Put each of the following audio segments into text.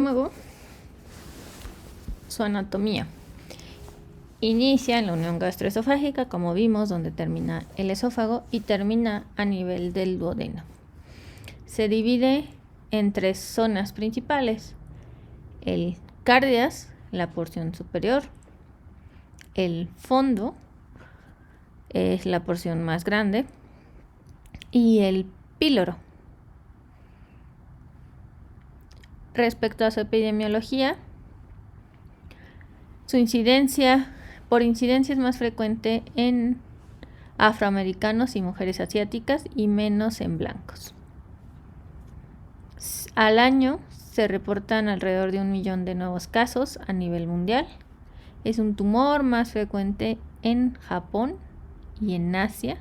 Estómago, su anatomía. Inicia en la unión gastroesofágica, como vimos, donde termina el esófago y termina a nivel del duodeno. Se divide en tres zonas principales: el cardias, la porción superior; el fondo, es la porción más grande; y el píloro. Respecto a su epidemiología, por incidencia es más frecuente en afroamericanos y mujeres asiáticas y menos en blancos. Al año se reportan alrededor de 1 millón de nuevos casos a nivel mundial. Es un tumor más frecuente en Japón y en Asia,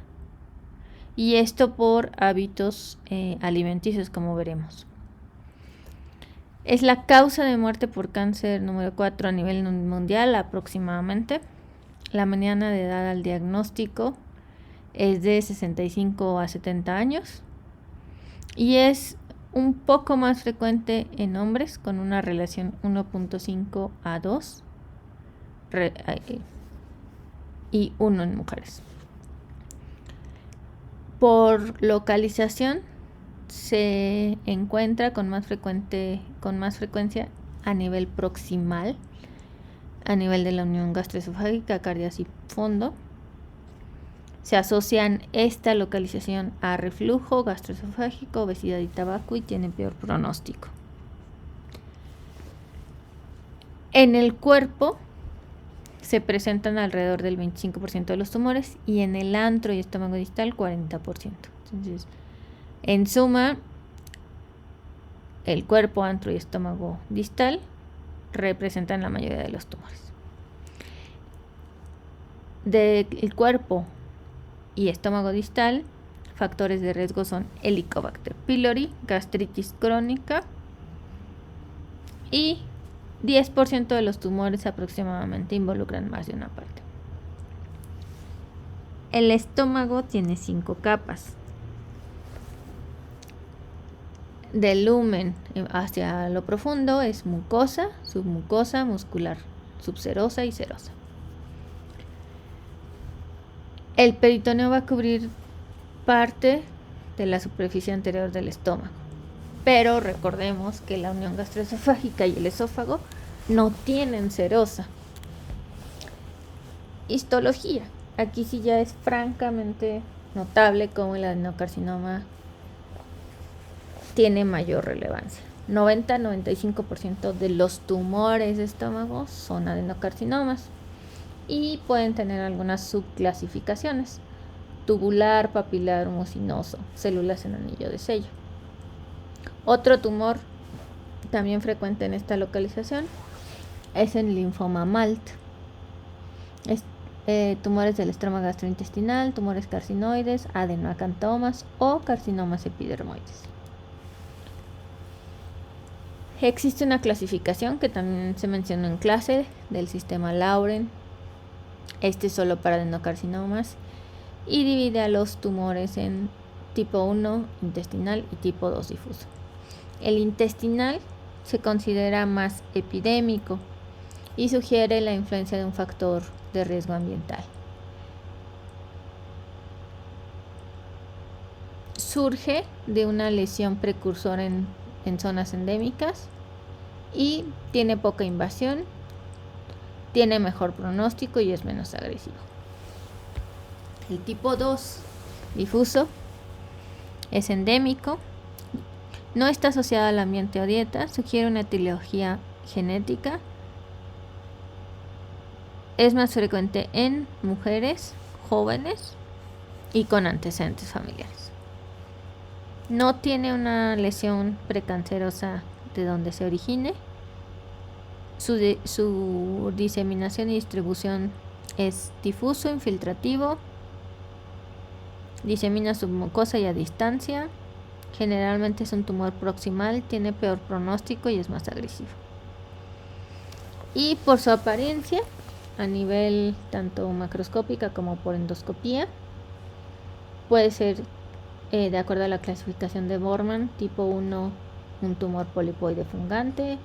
y esto por hábitos alimenticios, como veremos. Es la causa de muerte por cáncer número 4 a nivel mundial aproximadamente. La mediana de edad al diagnóstico es de 65 a 70 años y es un poco más frecuente en hombres, con una relación 1.5 a 2 y 1 en mujeres. Por localización se encuentra con más frecuencia a nivel proximal, a nivel de la unión gastroesofágica, cardias y fondo. Se asocian esta localización a reflujo gastroesofágico, obesidad y tabaco, y tiene peor pronóstico. En el cuerpo se presentan alrededor del 25% de los tumores, y en el antro y estómago distal 40%. Entonces, en suma, el cuerpo, antro y estómago distal representan la mayoría de los tumores. Del cuerpo y estómago distal, factores de riesgo son Helicobacter pylori, gastritis crónica, y 10% de los tumores aproximadamente involucran más de una parte. El estómago tiene 5 capas. Del lumen hacia lo profundo es mucosa, submucosa, muscular, subserosa y serosa. El peritoneo va a cubrir parte de la superficie anterior del estómago, pero recordemos que la unión gastroesofágica y el esófago no tienen serosa. Histología. Aquí sí ya es francamente notable cómo el adenocarcinoma tiene mayor relevancia. 90-95% de los tumores de estómago son adenocarcinomas y pueden tener algunas subclasificaciones: tubular, papilar, mucinoso, células en anillo de sello. Otro tumor también frecuente en esta localización es el linfoma MALT. Tumores del estroma gastrointestinal, tumores carcinoides, adenoacantomas o carcinomas epidermoides. Existe una clasificación que también se mencionó en clase del sistema Lauren. Este es solo para adenocarcinomas y divide a los tumores en tipo 1 intestinal y tipo 2 difuso. El intestinal se considera más epidémico y sugiere la influencia de un factor de riesgo ambiental. Surge de una lesión precursora en zonas endémicas y tiene poca invasión, tiene mejor pronóstico y es menos agresivo. El tipo 2 difuso es endémico, no está asociado al ambiente o dieta, sugiere una etiología genética, es más frecuente en mujeres jóvenes y con antecedentes familiares. No tiene una lesión precancerosa de donde se origine. Su diseminación y distribución es difuso, infiltrativo, disemina submucosa y a distancia. Generalmente es un tumor proximal, tiene peor pronóstico y es más agresivo. Y por su apariencia, a nivel tanto macroscópica como por endoscopía, puede ser, de acuerdo a la clasificación de Borman, tipo 1, un tumor polipoide fungante;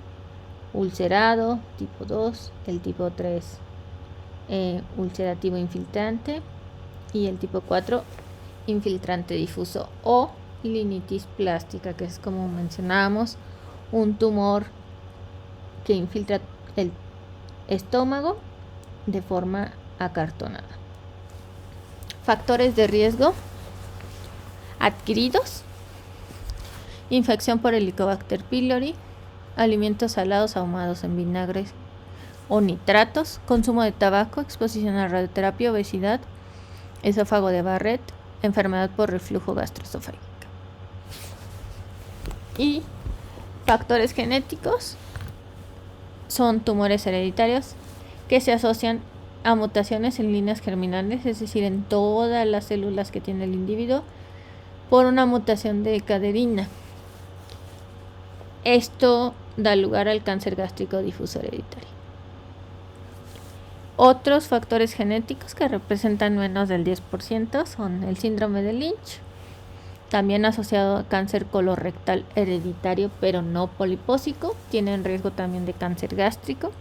ulcerado, tipo 2, el tipo 3 ulcerativo infiltrante y el tipo 4 infiltrante difuso o rinitis plástica, que es, como mencionábamos, un tumor que infiltra el estómago de forma acartonada. Factores de riesgo adquiridos: infección por Helicobacter pylori, alimentos salados ahumados en vinagres o nitratos, consumo de tabaco, exposición a radioterapia, obesidad, esófago de Barrett, enfermedad por reflujo gastroesofágico. Y factores genéticos son tumores hereditarios que se asocian a mutaciones en líneas germinales, es decir, en todas las células que tiene el individuo, por una mutación de caderina. Esto da lugar al cáncer gástrico difuso hereditario. Otros factores genéticos que representan menos del 10% son el síndrome de Lynch, también asociado a cáncer colorectal hereditario pero no polipósico, tienen riesgo también de cáncer gástrico.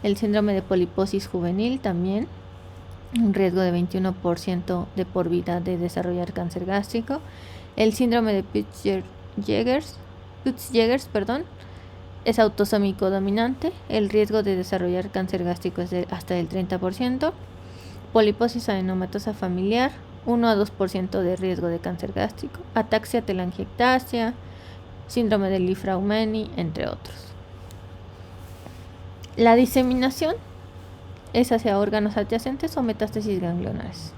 El síndrome de poliposis juvenil también, un riesgo de 21% de por vida de desarrollar cáncer gástrico. El síndrome de Peutz-Jeghers, es autosómico dominante, el riesgo de desarrollar cáncer gástrico es de hasta el 30%. Poliposis adenomatosa familiar, 1 a 2% de riesgo de cáncer gástrico. Ataxia telangiectasia, síndrome de Li-Fraumeni, entre otros. La diseminación es hacia órganos adyacentes o metástasis ganglionares.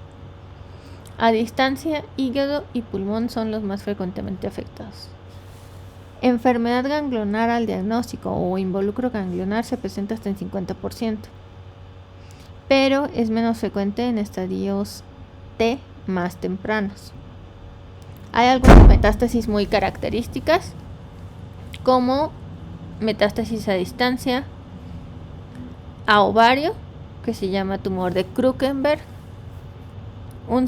A distancia, hígado y pulmón son los más frecuentemente afectados. Enfermedad ganglionar al diagnóstico o involucro ganglionar se presenta hasta en 50%, pero es menos frecuente en estadios T más tempranos. Hay algunas metástasis muy características, como metástasis a distancia a ovario, que se llama tumor de Krukenberg, un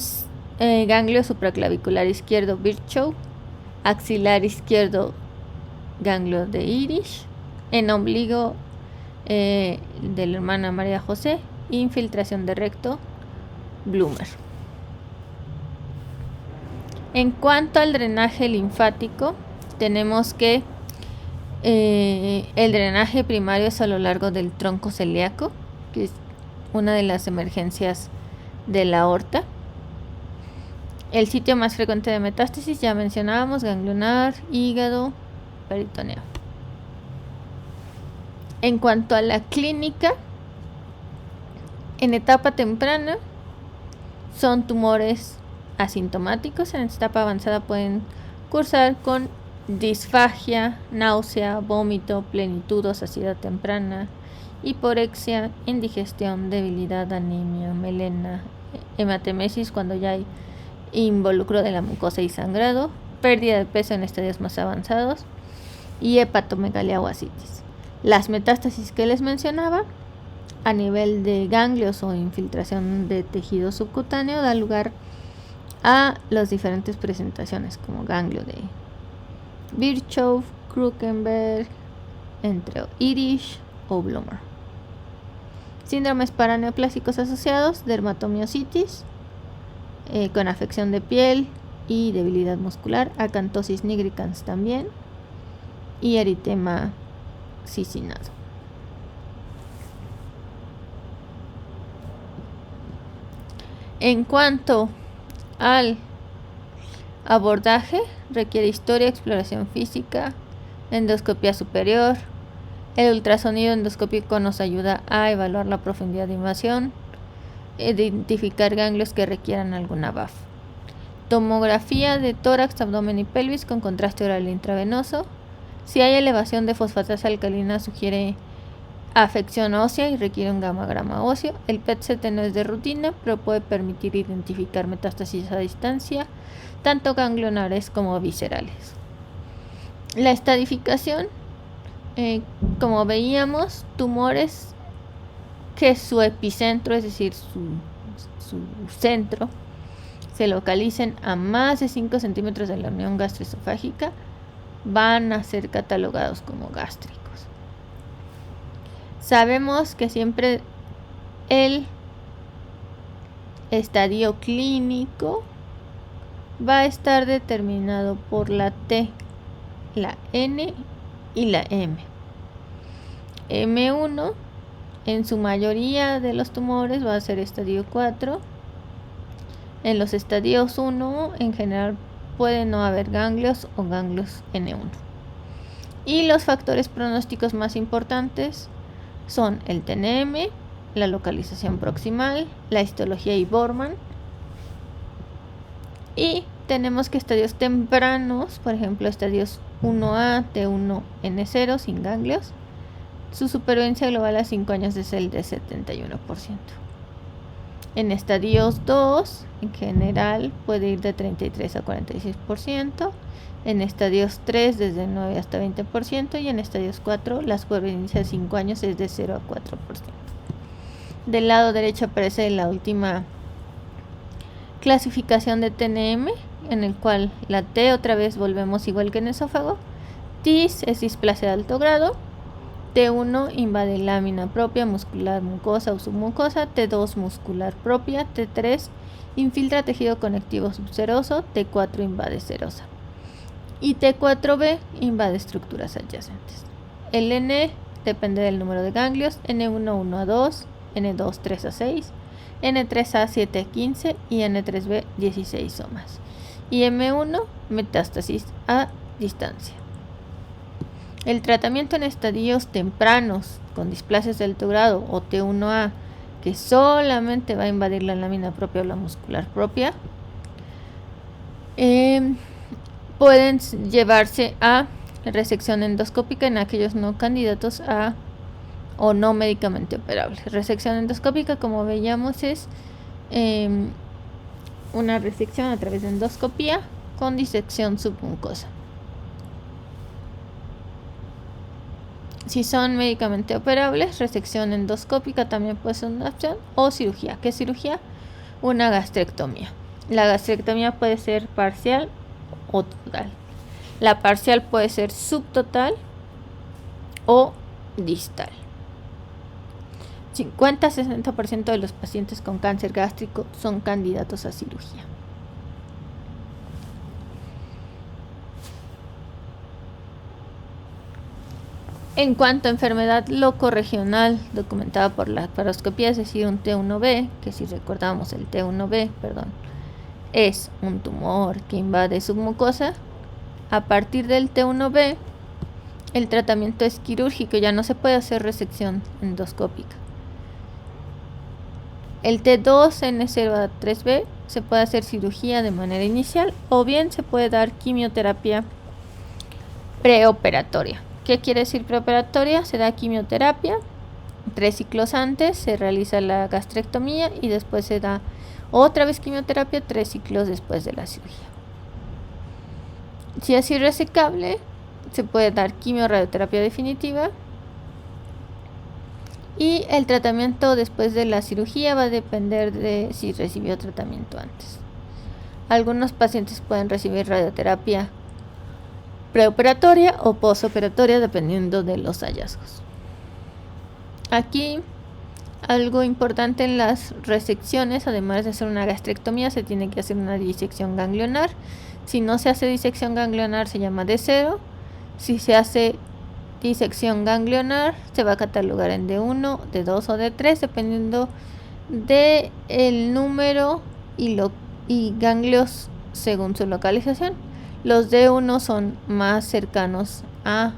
ganglio supraclavicular izquierdo Virchow, axilar izquierdo ganglio de Irish, en ombligo de la hermana María José, infiltración de recto Bloomer. En cuanto al drenaje linfático, tenemos que el drenaje primario es a lo largo del tronco celíaco, que es una de las emergencias de la aorta. El sitio más frecuente de metástasis, ya mencionábamos, ganglionar, hígado, peritoneo. En cuanto a la clínica, en etapa temprana son tumores asintomáticos. En etapa avanzada pueden cursar con disfagia, náusea, vómito, plenitud o saciedad temprana, hiporexia, indigestión, debilidad, anemia, melena, hematemesis cuando ya hay involucro de la mucosa y sangrado, pérdida de peso en estadios más avanzados y hepatomegalia o ascitis. Las metástasis que les mencionaba a nivel de ganglios o infiltración de tejido subcutáneo da lugar a las diferentes presentaciones como ganglio de Virchow, Krukenberg, entre Irish o Bloomer. Síndromes paraneoplásicos asociados, dermatomiositis con afección de piel y debilidad muscular, acantosis nigricans también y eritema cicinado. En cuanto al abordaje, requiere historia, exploración física, endoscopia superior. El ultrasonido endoscópico nos ayuda a evaluar la profundidad de invasión, identificar ganglios que requieran alguna BAF. Tomografía de tórax, abdomen y pelvis con contraste oral intravenoso. Si hay elevación de fosfatasa alcalina, sugiere afección ósea y requiere un gammagrama óseo. El PET-CT no es de rutina, pero puede permitir identificar metástasis a distancia, tanto ganglionares como viscerales. La estadificación, como veíamos, tumores que su epicentro, es decir, su centro, se localicen a más de 5 centímetros de la unión gastroesofágica, van a ser catalogados como gástricos. Sabemos que siempre el estadio clínico va a estar determinado por la T, la N y la M. M1 en su mayoría de los tumores va a ser estadio 4. En los estadios 1 en general puede no haber ganglios o ganglios N1. Y los factores pronósticos más importantes son el TNM, la localización proximal, la histología Iborman. Y tenemos que estadios tempranos, por ejemplo estadios 1A, T1N0 sin ganglios, su supervivencia global a 5 años es el de 71%. En estadios 2, en general, puede ir de 33 a 46%. En estadios 3, desde 9 hasta 20%. Y en estadios 4, la supervivencia de 5 años es de 0 a 4%. Del lado derecho aparece la última clasificación de TNM, en el cual la T, otra vez volvemos igual que en esófago. TIS es displasia de alto grado. T1 invade lámina propia, muscular, mucosa o submucosa. T2 muscular propia. T3 infiltra tejido conectivo subseroso. T4 invade serosa. Y T4B invade estructuras adyacentes. El N depende del número de ganglios. N1 1 a 2, N2 3 a 6, N3A 7 a 15 y N3B 16 o más. Y M1 metástasis a distancia. El tratamiento en estadios tempranos con displasias de alto grado o T1A, que solamente va a invadir la lámina propia o la muscular propia, pueden llevarse a resección endoscópica en aquellos no candidatos a o no médicamente operables. Resección endoscópica, como veíamos, es una resección a través de endoscopía con disección submucosa. Si son médicamente operables, resección endoscópica también puede ser una opción, o cirugía. ¿Qué cirugía? Una gastrectomía. La gastrectomía puede ser parcial o total. La parcial puede ser subtotal o distal. 50-60% de los pacientes con cáncer gástrico son candidatos a cirugía. En cuanto a enfermedad locorregional documentada por la laparoscopía, es decir, un T1B, que si recordamos el T1B, es un tumor que invade submucosa. A partir del T1B, el tratamiento es quirúrgico, ya no se puede hacer resección endoscópica. El T2N0A3B se puede hacer cirugía de manera inicial o bien se puede dar quimioterapia preoperatoria. ¿Qué quiere decir preoperatoria? Se da quimioterapia, 3 ciclos antes se realiza la gastrectomía y después se da otra vez quimioterapia 3 ciclos después de la cirugía. Si es irresecable, se puede dar quimio-radioterapia definitiva y el tratamiento después de la cirugía va a depender de si recibió tratamiento antes. Algunos pacientes pueden recibir radioterapia preoperatoria o postoperatoria dependiendo de los hallazgos. Aquí algo importante en las resecciones, además de hacer una gastrectomía, se tiene que hacer una disección ganglionar. Si no se hace disección ganglionar se llama D0. Si se hace disección ganglionar se va a catalogar en D1, D2 o D3 dependiendo del número y ganglios según su localización. Los D1 son más cercanos a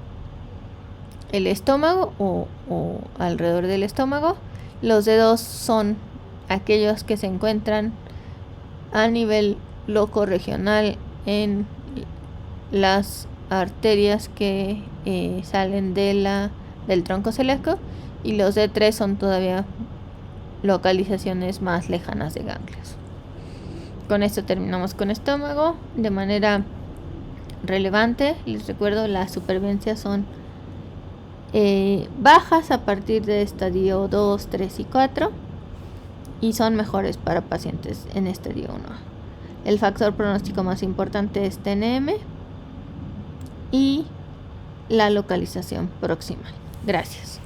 el estómago o alrededor del estómago. Los D2 son aquellos que se encuentran a nivel locorregional en las arterias que salen del tronco celíaco, y los D3 son todavía localizaciones más lejanas de ganglios. Con esto terminamos con estómago. De manera relevante, les recuerdo, las supervivencias son bajas a partir de estadio 2, 3 y 4 y son mejores para pacientes en estadio 1. El factor pronóstico más importante es TNM y la localización proximal. Gracias.